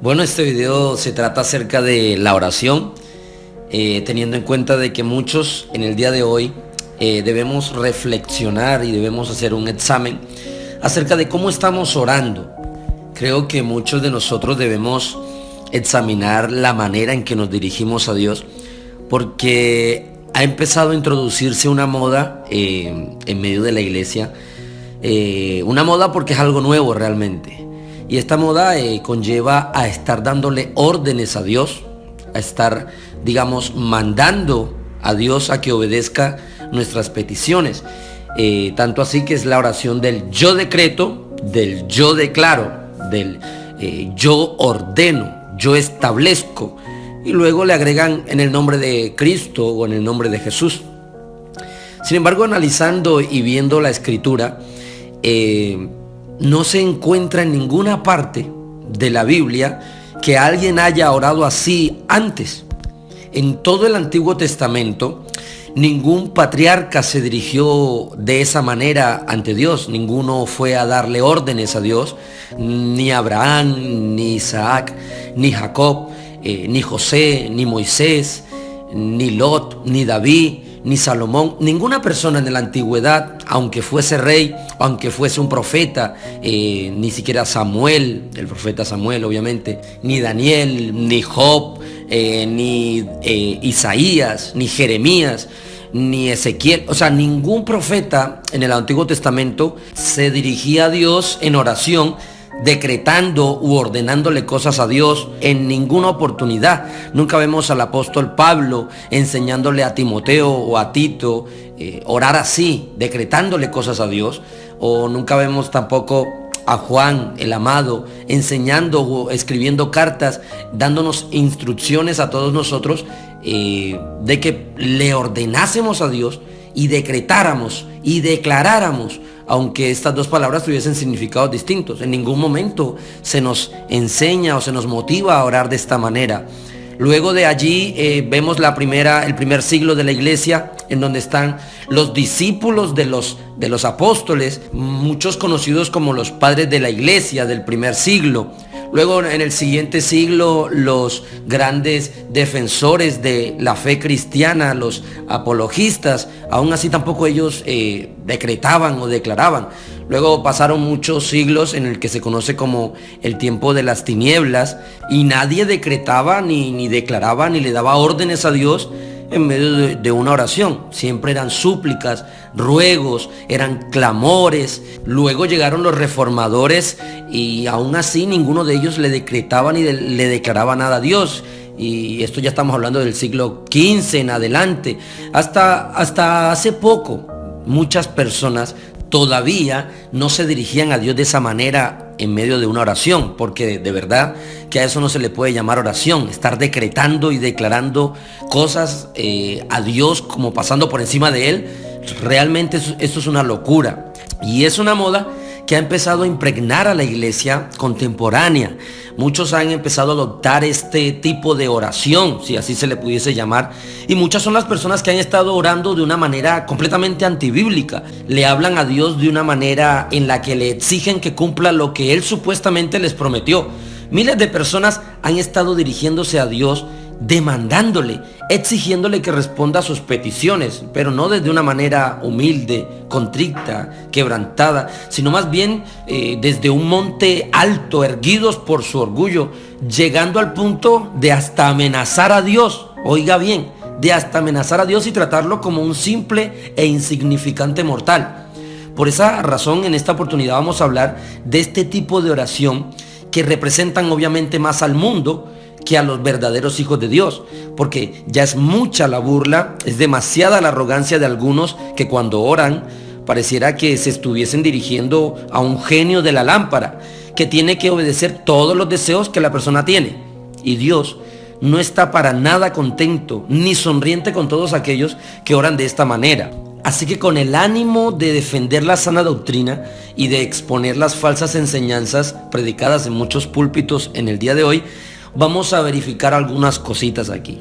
Bueno, este video se trata acerca de la oración, teniendo en cuenta de que muchos en el día de hoy debemos reflexionar y debemos hacer un examen acerca de cómo estamos orando. Creo que muchos de nosotros debemos examinar la manera en que nos dirigimos a Dios, porque ha empezado a introducirse una moda en medio de la iglesia, una moda porque es algo nuevo realmente. Y esta moda conlleva a estar dándole órdenes a Dios, a estar, mandando a Dios a que obedezca nuestras peticiones. Tanto así que es la oración del yo decreto, del yo declaro, del yo ordeno, yo establezco. Y luego le agregan en el nombre de Cristo o en el nombre de Jesús. Sin embargo, analizando y viendo la escritura, no se encuentra en ninguna parte de la Biblia que alguien haya orado así antes. En todo el Antiguo Testamento, ningún patriarca se dirigió de esa manera ante Dios. Ninguno fue a darle órdenes a Dios, ni Abraham, ni Isaac, ni Jacob, ni José, ni Moisés, ni Lot, ni David, ni Salomón. Ninguna persona en la antigüedad, aunque fuese rey, aunque fuese un profeta, ni siquiera Samuel, el profeta Samuel obviamente, ni Daniel, ni Job, ni Isaías, ni Jeremías, ni Ezequiel. O sea, ningún profeta en el Antiguo Testamento se dirigía a Dios en oración, decretando u ordenándole cosas a Dios en ninguna oportunidad. Nunca vemos al apóstol Pablo enseñándole a Timoteo o a Tito orar así, decretándole cosas a Dios. O nunca vemos tampoco a Juan el amado enseñando o escribiendo cartas, dándonos instrucciones a todos nosotros de que le ordenásemos a Dios y decretáramos y declaráramos, aunque estas dos palabras tuviesen significados distintos. En ningún momento se nos enseña o se nos motiva a orar de esta manera. Luego de allí vemos el primer siglo de la iglesia, en donde están los discípulos de los apóstoles, muchos conocidos como los padres de la iglesia del primer siglo. Luego en el siguiente siglo, los grandes defensores de la fe cristiana, los apologistas, aún así tampoco ellos decretaban o declaraban. Luego pasaron muchos siglos en el que se conoce como el tiempo de las tinieblas, y nadie decretaba ni declaraba ni le daba órdenes a Dios en medio de una oración. Siempre eran súplicas, ruegos, eran clamores. Luego llegaron los reformadores y aún así ninguno de ellos le decretaba ni le declaraba nada a Dios. Y esto ya estamos hablando del siglo XV en adelante. Hasta hace poco muchas personas todavía no se dirigían a Dios de esa manera en medio de una oración, porque de verdad que a eso no se le puede llamar oración, estar decretando y declarando cosas a Dios como pasando por encima de Él. Realmente esto es una locura, y es una moda que ha empezado a impregnar a la iglesia contemporánea. Muchos han empezado a adoptar este tipo de oración, si así se le pudiese llamar, y muchas son las personas que han estado orando de una manera completamente antibíblica. Le hablan a Dios de una manera en la que le exigen que cumpla lo que Él supuestamente les prometió. Miles de personas han estado dirigiéndose a Dios demandándole, exigiéndole que responda a sus peticiones, pero no desde una manera humilde, contrita, quebrantada, sino más bien desde un monte alto, erguidos por su orgullo, llegando al punto de hasta amenazar a Dios. Oiga bien, de hasta amenazar a Dios y tratarlo como un simple e insignificante mortal. Por esa razón, en esta oportunidad vamos a hablar de este tipo de oración que representan obviamente más al mundo que a los verdaderos hijos de Dios, porque ya es mucha la burla, es demasiada la arrogancia de algunos que cuando oran pareciera que se estuviesen dirigiendo a un genio de la lámpara, que tiene que obedecer todos los deseos que la persona tiene. Y Dios no está para nada contento ni sonriente con todos aquellos que oran de esta manera. Así que con el ánimo de defender la sana doctrina y de exponer las falsas enseñanzas predicadas en muchos púlpitos en el día de hoy, vamos a verificar algunas cositas aquí.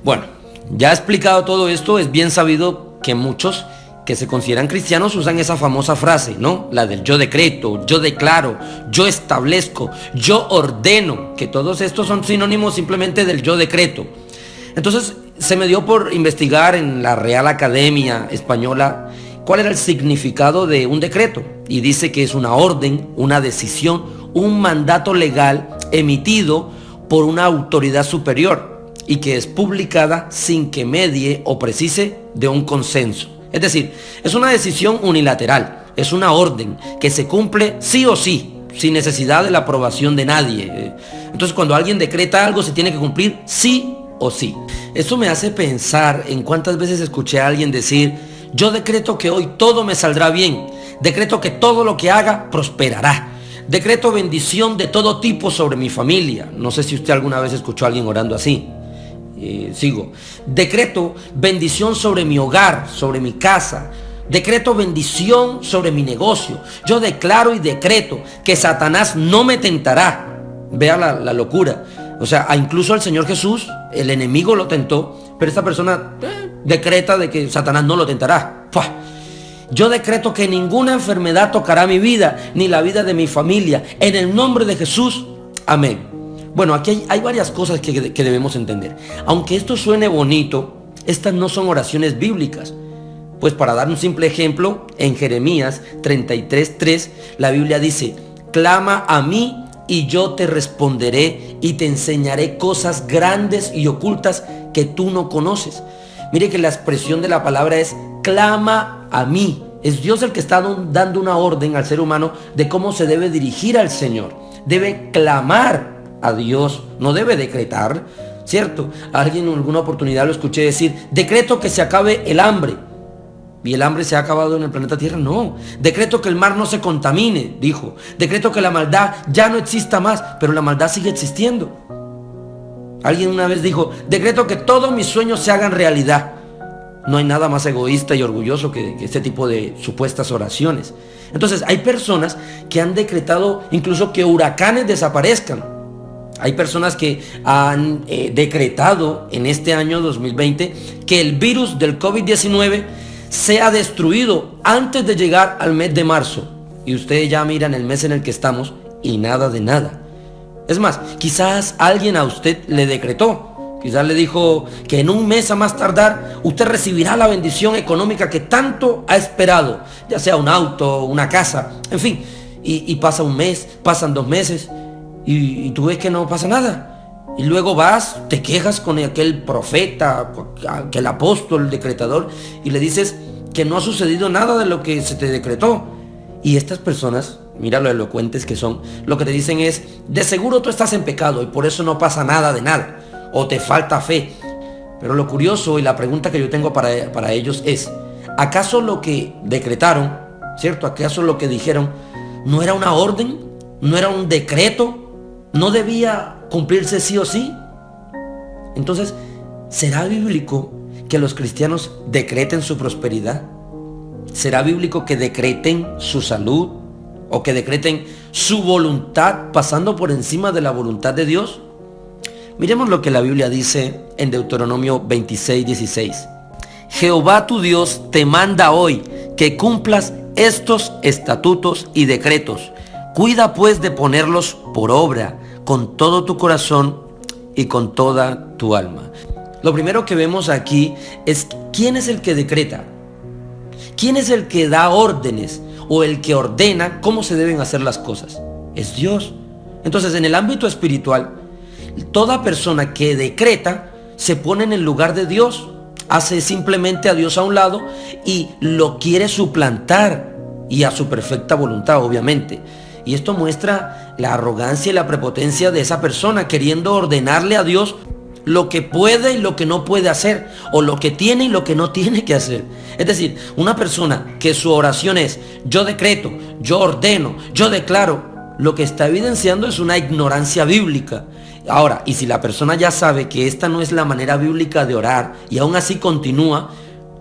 Bueno, ya explicado todo esto, es bien sabido que muchos que se consideran cristianos usan esa famosa frase, ¿no? La del yo decreto, yo declaro, yo establezco, yo ordeno, que todos estos son sinónimos simplemente del yo decreto. Entonces se me dio por investigar en la Real Academia Española cuál era el significado de un decreto. Y dice que es una orden, una decisión, un mandato legal emitido por una autoridad superior y que es publicada sin que medie o precise de un consenso. Es decir, es una decisión unilateral, es una orden que se cumple sí o sí, sin necesidad de la aprobación de nadie. Entonces, cuando alguien decreta algo, se tiene que cumplir sí o sí. Eso me hace pensar en cuántas veces escuché a alguien decir: yo decreto que hoy todo me saldrá bien, decreto que todo lo que haga prosperará, decreto bendición de todo tipo sobre mi familia. No sé si usted alguna vez escuchó a alguien orando así. Sigo. Decreto bendición sobre mi hogar, sobre mi casa. Decreto bendición sobre mi negocio. Yo declaro y decreto que Satanás no me tentará. Vea la locura. O sea, incluso al Señor Jesús, el enemigo lo tentó, pero esta persona decreta de que Satanás no lo tentará. ¡Pua! Yo decreto que ninguna enfermedad tocará mi vida, ni la vida de mi familia. En el nombre de Jesús, amén. Bueno, aquí hay varias cosas que debemos entender. Aunque esto suene bonito, estas no son oraciones bíblicas. Pues para dar un simple ejemplo, en Jeremías 33:3, la Biblia dice: clama a mí y yo te responderé y te enseñaré cosas grandes y ocultas que tú no conoces. Mire que la expresión de la palabra es clama a mí. Es Dios el que está dando una orden al ser humano de cómo se debe dirigir al Señor. Debe clamar a Dios, no debe decretar, ¿cierto? Alguien en alguna oportunidad lo escuché decir: decreto que se acabe el hambre. ¿Y el hambre se ha acabado en el planeta Tierra? No. Decreto que el mar no se contamine, dijo. Decreto que la maldad ya no exista más, pero la maldad sigue existiendo. Alguien una vez dijo: decreto que todos mis sueños se hagan realidad. No hay nada más egoísta y orgulloso que este tipo de supuestas oraciones. Entonces, hay personas que han decretado incluso que huracanes desaparezcan. Hay personas que han decretado en este año 2020 que el virus del COVID-19 sea destruido antes de llegar al mes de marzo. Y ustedes ya miran el mes en el que estamos y nada de nada. Es más, quizás alguien a usted le decretó, quizás le dijo que en un mes a más tardar usted recibirá la bendición económica que tanto ha esperado, ya sea un auto, una casa, en fin. Y pasa un mes, pasan 2 meses y tú ves que no pasa nada. Y luego vas, te quejas con aquel profeta, aquel apóstol, decretador, y le dices que no ha sucedido nada de lo que se te decretó. Y estas personas, mira lo elocuentes que son, lo que te dicen es: de seguro tú estás en pecado y por eso no pasa nada de nada, o te falta fe. Pero lo curioso y la pregunta que yo tengo para ellos es: ¿acaso lo que decretaron, cierto? ¿Acaso lo que dijeron no era una orden? ¿No era un decreto? ¿No debía cumplirse sí o sí? Entonces, ¿será bíblico que los cristianos decreten su prosperidad? ¿Será bíblico que decreten su salud o que decreten su voluntad pasando por encima de la voluntad de Dios? Miremos lo que la Biblia dice en Deuteronomio 26:16. Jehová tu Dios te manda hoy que cumplas estos estatutos y decretos. Cuida pues de ponerlos por obra con todo tu corazón y con toda tu alma. Lo primero que vemos aquí es quién es el que decreta. ¿Quién es el que da órdenes o el que ordena cómo se deben hacer las cosas? Es Dios. Entonces, en el ámbito espiritual, toda persona que decreta se pone en el lugar de Dios, hace simplemente a Dios a un lado y lo quiere suplantar, y a su perfecta voluntad, obviamente. Y esto muestra la arrogancia y la prepotencia de esa persona, queriendo ordenarle a Dios lo que puede y lo que no puede hacer, o lo que tiene y lo que no tiene que hacer. Es decir, una persona que su oración es: yo decreto, yo ordeno, yo declaro, lo que está evidenciando es una ignorancia bíblica. Ahora, y si la persona ya sabe que esta no es la manera bíblica de orar y aún así continúa,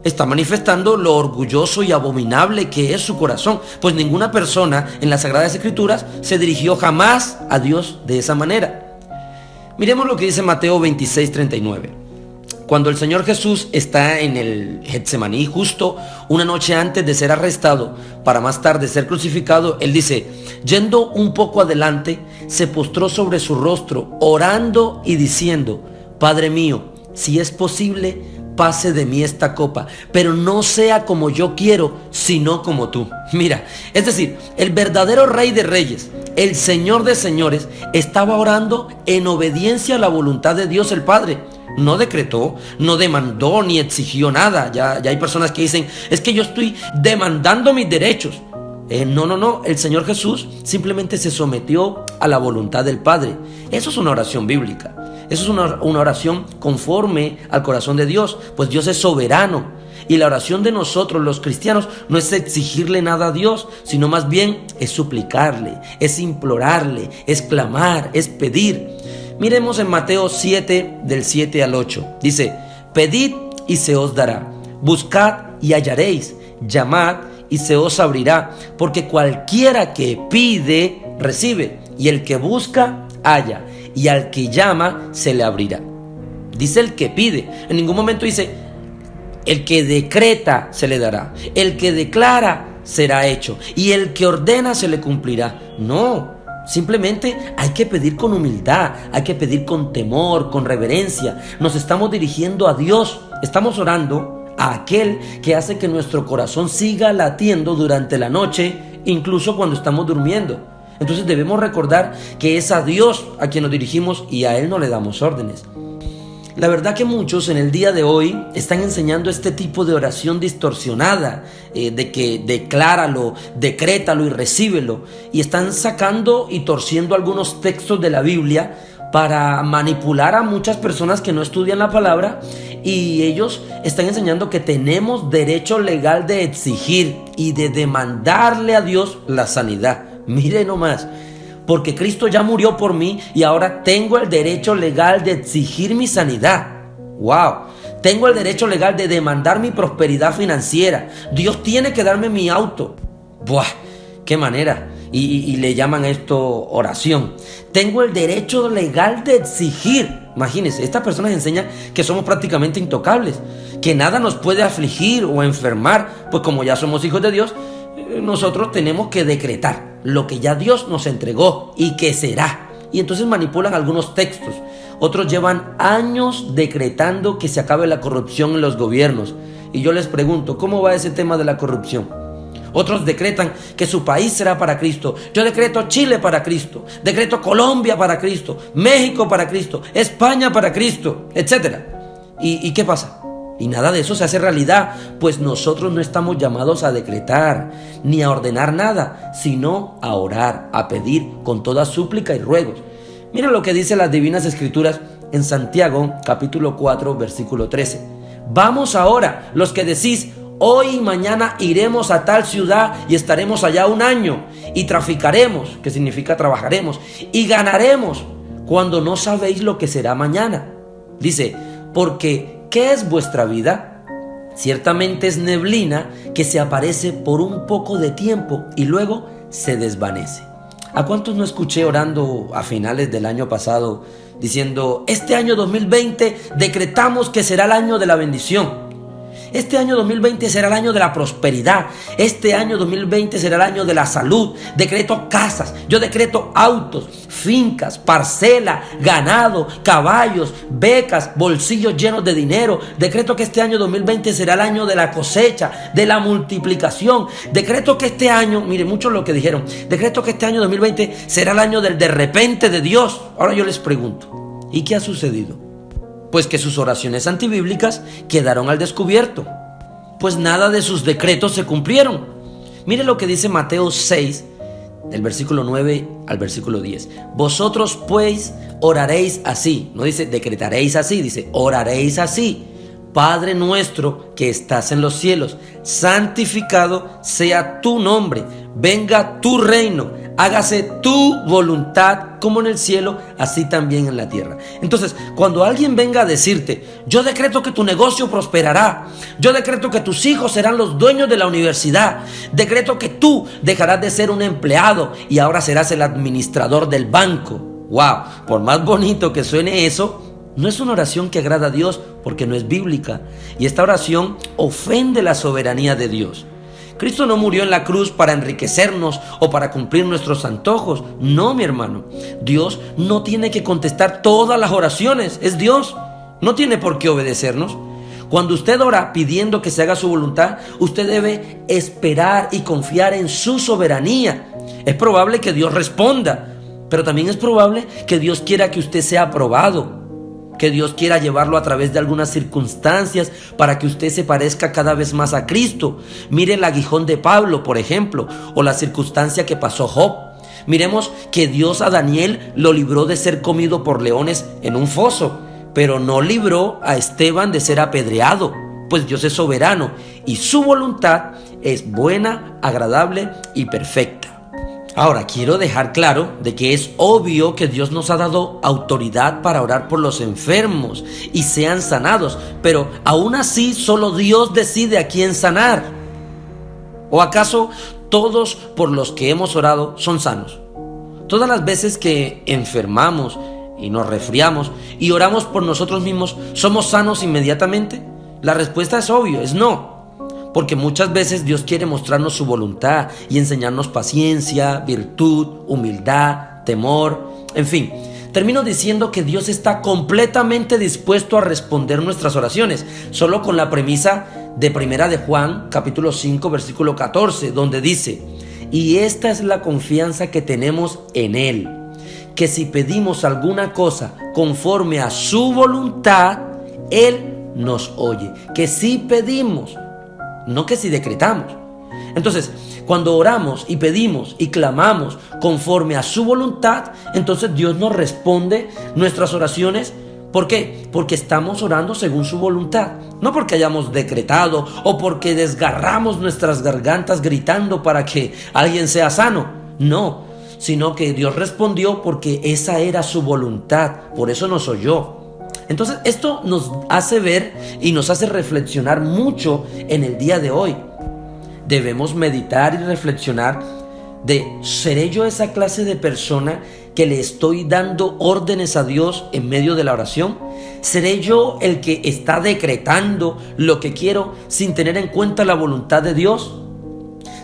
está manifestando lo orgulloso y abominable que es su corazón, pues ninguna persona en las Sagradas Escrituras se dirigió jamás a Dios de esa manera. Miremos lo que dice Mateo 26:39. Cuando el Señor Jesús está en el Getsemaní, justo una noche antes de ser arrestado, para más tarde ser crucificado, Él dice, yendo un poco adelante, se postró sobre su rostro, orando y diciendo, Padre mío, si es posible, pase de mí esta copa, pero no sea como yo quiero, sino como tú. Mira, es decir, el verdadero Rey de Reyes, el Señor de Señores, estaba orando en obediencia a la voluntad de Dios el Padre. No decretó, no demandó ni exigió nada. Ya hay personas que dicen, es que yo estoy demandando mis derechos. No. El Señor Jesús simplemente se sometió a la voluntad del Padre. Eso es una oración bíblica. Eso es una oración conforme al corazón de Dios, pues Dios es soberano. Y la oración de nosotros, los cristianos, no es exigirle nada a Dios, sino más bien es suplicarle, es implorarle, es clamar, es pedir. Miremos en Mateo 7, del 7 al 8. Dice, pedid y se os dará, buscad y hallaréis, llamad y se os abrirá, porque cualquiera que pide, recibe, y el que busca, halla, y al que llama, se le abrirá. Dice el que pide, en ningún momento dice, el que decreta, se le dará, el que declara, será hecho, y el que ordena, se le cumplirá. No. Simplemente hay que pedir con humildad, hay que pedir con temor, con reverencia. Nos estamos dirigiendo a Dios, estamos orando a aquel que hace que nuestro corazón siga latiendo durante la noche, incluso cuando estamos durmiendo. Entonces debemos recordar que es a Dios a quien nos dirigimos y a Él no le damos órdenes. La verdad que muchos en el día de hoy están enseñando este tipo de oración distorsionada, de que decláralo, decrétalo y recíbelo, y están sacando y torciendo algunos textos de la Biblia para manipular a muchas personas que no estudian la palabra, y ellos están enseñando que tenemos derecho legal de exigir y de demandarle a Dios la sanidad. Mire nomás. Porque Cristo ya murió por mí y ahora tengo el derecho legal de exigir mi sanidad. ¡Wow! Tengo el derecho legal de demandar mi prosperidad financiera. Dios tiene que darme mi auto. ¡Buah! ¡Qué manera! Y le llaman esto oración. Tengo el derecho legal de exigir. Imagínense, estas personas enseñan que somos prácticamente intocables, que nada nos puede afligir o enfermar, pues como ya somos hijos de Dios, nosotros tenemos que decretar lo que ya Dios nos entregó y que será. Y entonces manipulan algunos textos. Otros llevan años decretando que se acabe la corrupción en los gobiernos. Y yo les pregunto, ¿cómo va ese tema de la corrupción? Otros decretan que su país será para Cristo. Yo decreto Chile para Cristo, decreto Colombia para Cristo, México para Cristo, España para Cristo, etc. ¿Y qué pasa? Y nada de eso se hace realidad, pues nosotros no estamos llamados a decretar ni a ordenar nada, sino a orar, a pedir con toda súplica y ruegos. Mira lo que dice las Divinas Escrituras en Santiago, capítulo 4, versículo 13. Vamos ahora, los que decís, hoy y mañana iremos a tal ciudad y estaremos allá un año, y traficaremos, que significa trabajaremos, y ganaremos, cuando no sabéis lo que será mañana. Dice, porque ¿qué es vuestra vida? Ciertamente es neblina que se aparece por un poco de tiempo y luego se desvanece. ¿A cuántos no escuché orando a finales del año pasado diciendo, este año 2020 decretamos que será el año de la bendición? Este año 2020 será el año de la prosperidad. Este año 2020 será el año de la salud. Decreto casas, yo decreto autos, fincas, parcela, ganado, caballos, becas, bolsillos llenos de dinero. Decreto que este año 2020 será el año de la cosecha, de la multiplicación. Decreto que este año, mire, muchos lo que dijeron, decreto que este año 2020 será el año del de repente de Dios. Ahora yo les pregunto, ¿y qué ha sucedido? Pues que sus oraciones antibíblicas quedaron al descubierto, pues nada de sus decretos se cumplieron. Mire lo que dice Mateo 6, del versículo 9 al versículo 10. Vosotros pues oraréis así, no dice decretaréis así, dice oraréis así. Padre nuestro que estás en los cielos, santificado sea tu nombre, venga tu reino, hágase tu voluntad como en el cielo, así también en la tierra. Entonces, cuando alguien venga a decirte, yo decreto que tu negocio prosperará, yo decreto que tus hijos serán los dueños de la universidad, decreto que tú dejarás de ser un empleado y ahora serás el administrador del banco. Wow, por más bonito que suene eso, no es una oración que agrada a Dios, porque no es bíblica. Y esta oración ofende la soberanía de Dios. Cristo no murió en la cruz para enriquecernos o para cumplir nuestros antojos. No, mi hermano. Dios no tiene que contestar todas las oraciones. Es Dios. No tiene por qué obedecernos. Cuando usted ora pidiendo que se haga su voluntad, usted debe esperar y confiar en su soberanía. Es probable que Dios responda, pero también es probable que Dios quiera que usted sea aprobado, que Dios quiera llevarlo a través de algunas circunstancias para que usted se parezca cada vez más a Cristo. Mire el aguijón de Pablo, por ejemplo, o la circunstancia que pasó Job. Miremos que Dios a Daniel lo libró de ser comido por leones en un foso, pero no libró a Esteban de ser apedreado, pues Dios es soberano y su voluntad es buena, agradable y perfecta. Ahora, quiero dejar claro de que es obvio que Dios nos ha dado autoridad para orar por los enfermos y sean sanados, pero aún así solo Dios decide a quién sanar. ¿O acaso todos por los que hemos orado son sanos? Todas las veces que enfermamos y nos resfriamos y oramos por nosotros mismos, ¿somos sanos inmediatamente? La respuesta es obvia, es no. Porque muchas veces Dios quiere mostrarnos su voluntad y enseñarnos paciencia, virtud, humildad, temor, en fin. Termino diciendo que Dios está completamente dispuesto a responder nuestras oraciones, solo con la premisa de 1 de Juan, capítulo 5, versículo 14, donde dice: y esta es la confianza que tenemos en Él, que si pedimos alguna cosa conforme a su voluntad, Él nos oye. Que si pedimos, no que si decretamos. Entonces, cuando oramos y pedimos y clamamos conforme a su voluntad, entonces Dios nos responde nuestras oraciones. ¿Por qué? Porque estamos orando según su voluntad, no porque hayamos decretado o porque desgarramos nuestras gargantas gritando para que alguien sea sano. No, sino que Dios respondió porque esa era su voluntad, por eso nos oyó. Entonces esto nos hace ver y nos hace reflexionar mucho en el día de hoy. Debemos meditar y reflexionar de: ¿seré yo esa clase de persona que le estoy dando órdenes a Dios en medio de la oración? ¿Seré yo el que está decretando lo que quiero sin tener en cuenta la voluntad de Dios?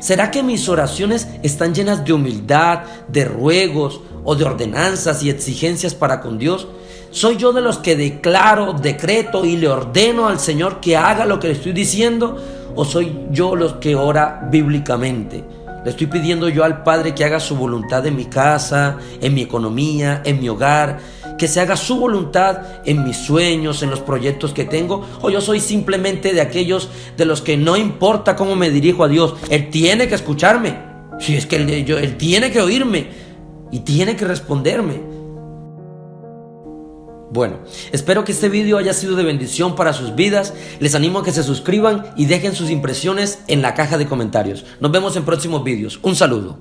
¿Será que mis oraciones están llenas de humildad, de ruegos o de ordenanzas y exigencias para con Dios? ¿Soy yo de los que declaro, decreto y le ordeno al Señor que haga lo que le estoy diciendo? ¿O soy yo los que ora bíblicamente? Le estoy pidiendo yo al Padre que haga su voluntad en mi casa, en mi economía, en mi hogar, que se haga su voluntad en mis sueños, en los proyectos que tengo. ¿O yo soy simplemente de aquellos de los que no importa cómo me dirijo a Dios, Él tiene que escucharme? Si es que Él tiene que oírme y tiene que responderme. Bueno, espero que este video haya sido de bendición para sus vidas. Les animo a que se suscriban y dejen sus impresiones en la caja de comentarios. Nos vemos en próximos videos. Un saludo.